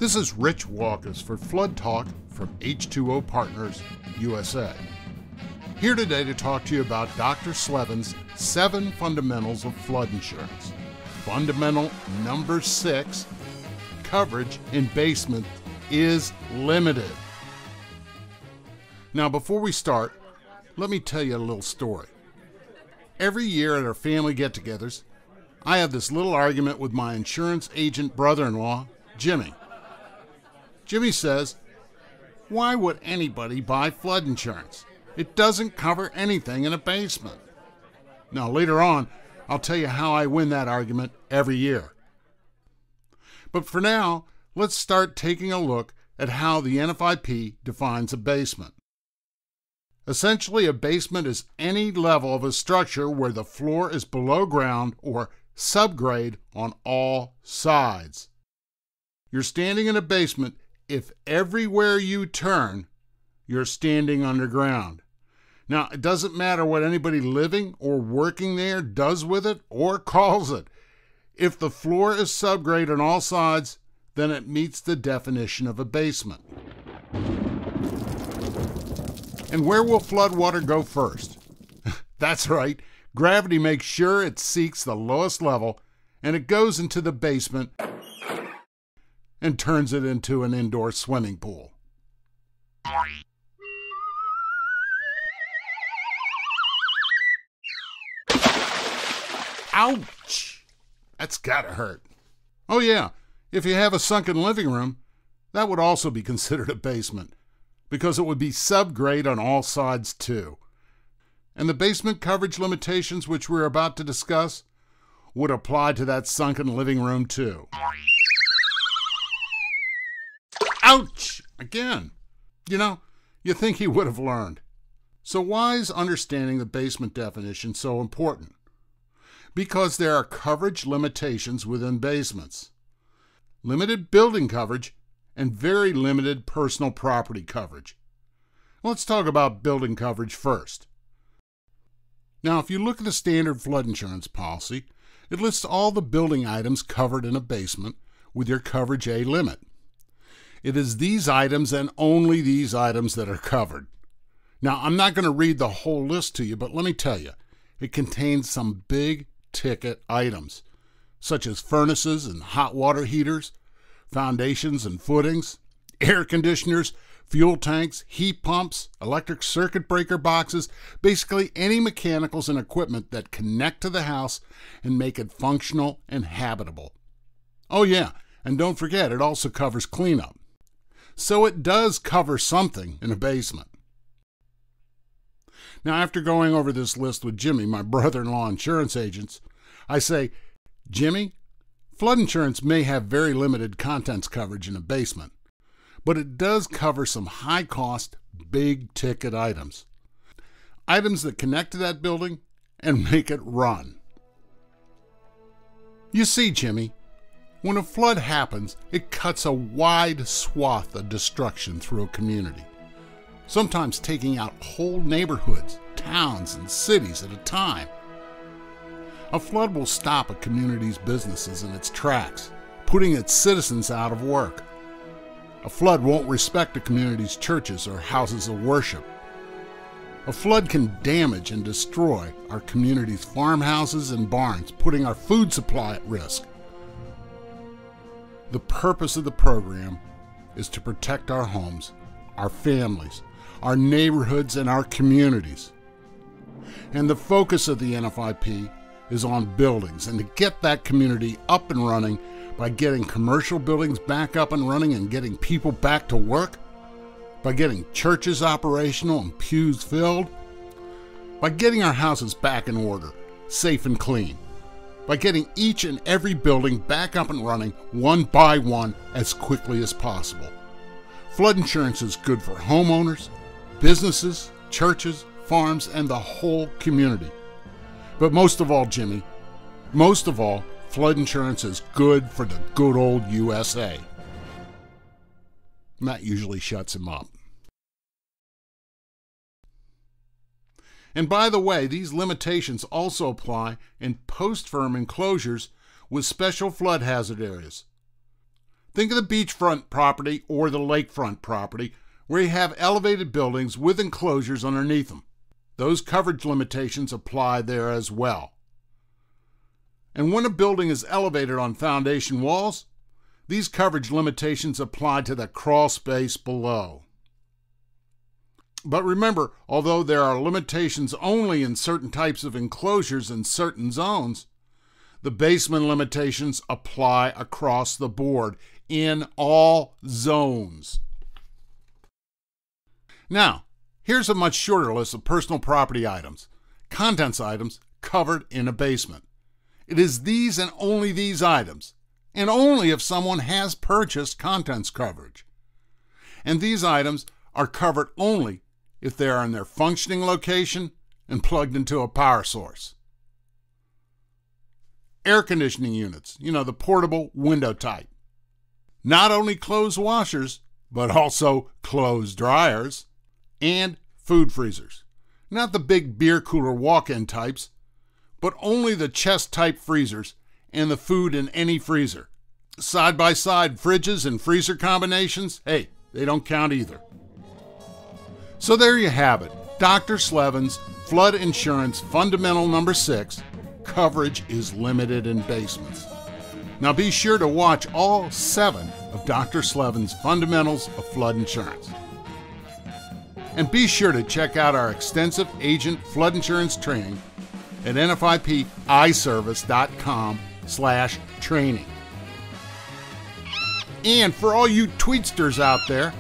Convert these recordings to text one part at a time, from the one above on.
This is Rich Walkus for Flood Talk from H2O Partners, USA. Here today to talk to you about Dr. Slevin's 7 fundamentals of flood insurance. Fundamental number 6, coverage in basement is limited. Now before we start, let me tell you a little story. Every year at our family get-togethers, I have this little argument with my insurance agent brother-in-law, Jimmy. Jimmy says, "Why would anybody buy flood insurance? It doesn't cover anything in a basement." Now later on, I'll tell you how I win that argument every year. But for now, let's start taking a look at how the NFIP defines a basement. Essentially, a basement is any level of a structure where the floor is below ground or subgrade on all sides. You're standing in a basement if everywhere you turn, you're standing underground. Now, it doesn't matter what anybody living or working there does with it or calls it. If the floor is subgrade on all sides, then it meets the definition of a basement. And where will flood water go first? That's right, gravity makes sure it seeks the lowest level, and it goes into the basement and turns it into an indoor swimming pool. Ouch! That's gotta hurt. Oh yeah, if you have a sunken living room, that would also be considered a basement, because it would be subgrade on all sides too. And the basement coverage limitations which we're about to discuss would apply to that sunken living room too. Ouch! Again. You know, you think he would have learned. So why is understanding the basement definition so important? Because there are coverage limitations within basements. Limited building coverage and very limited personal property coverage. Let's talk about building coverage first. Now, if you look at the standard flood insurance policy, it lists all the building items covered in a basement with your coverage A limit. It is these items and only these items that are covered. Now, I'm not going to read the whole list to you, but let me tell you, it contains some big ticket items, such as furnaces and hot water heaters, foundations and footings, air conditioners, fuel tanks, heat pumps, electric circuit breaker boxes, basically any mechanicals and equipment that connect to the house and make it functional and habitable. Oh yeah, and don't forget, it also covers cleanup. So it does cover something in a basement. Now, after going over this list with Jimmy, my brother-in-law insurance agents, I say, "Jimmy, flood insurance may have very limited contents coverage in a basement, but it does cover some high-cost, big-ticket items. Items that connect to that building and make it run." You see, Jimmy, when a flood happens, it cuts a wide swath of destruction through a community, sometimes taking out whole neighborhoods, towns, and cities at a time. A flood will stop a community's businesses in its tracks, putting its citizens out of work. A flood won't respect a community's churches or houses of worship. A flood can damage and destroy our community's farmhouses and barns, putting our food supply at risk. The purpose of the program is to protect our homes, our families, our neighborhoods, and our communities. And the focus of the NFIP is on buildings, and to get that community up and running by getting commercial buildings back up and running and getting people back to work, by getting churches operational and pews filled, by getting our houses back in order, safe and clean, by getting each and every building back up and running one by one as quickly as possible. Flood insurance is good for homeowners, businesses, churches, farms, and the whole community. But most of all, Jimmy, most of all, flood insurance is good for the good old USA. And that usually shuts him up. And by the way, these limitations also apply in post-firm enclosures with special flood hazard areas. Think of the beachfront property or the lakefront property where you have elevated buildings with enclosures underneath them. Those coverage limitations apply there as well. And when a building is elevated on foundation walls, these coverage limitations apply to the crawl space below. But remember, although there are limitations only in certain types of enclosures in certain zones, the basement limitations apply across the board in all zones. Now, here's a much shorter list of personal property items, contents items covered in a basement. It is these and only these items, and only if someone has purchased contents coverage. And these items are covered only if they are in their functioning location and plugged into a power source. Air conditioning units, the portable window type. Not only clothes washers, but also clothes dryers. And food freezers. Not the big beer cooler walk-in types, but only the chest-type freezers and the food in any freezer. Side-by-side fridges and freezer combinations, hey, they don't count either. So there you have it. Dr. Slevin's Flood Insurance Fundamental Number 6, coverage is limited in basements. Now be sure to watch all 7 of Dr. Slevin's Fundamentals of Flood Insurance. And be sure to check out our extensive agent flood insurance training at NFIPiService.com/training. And for all you tweetsters out there,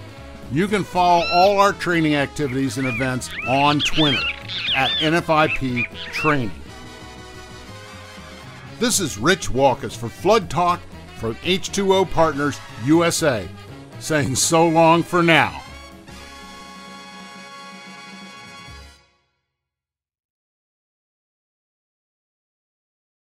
you can follow all our training activities and events on Twitter at NFIP Training. This is Rich Walkus for Flood Talk from H2O Partners USA, saying so long for now.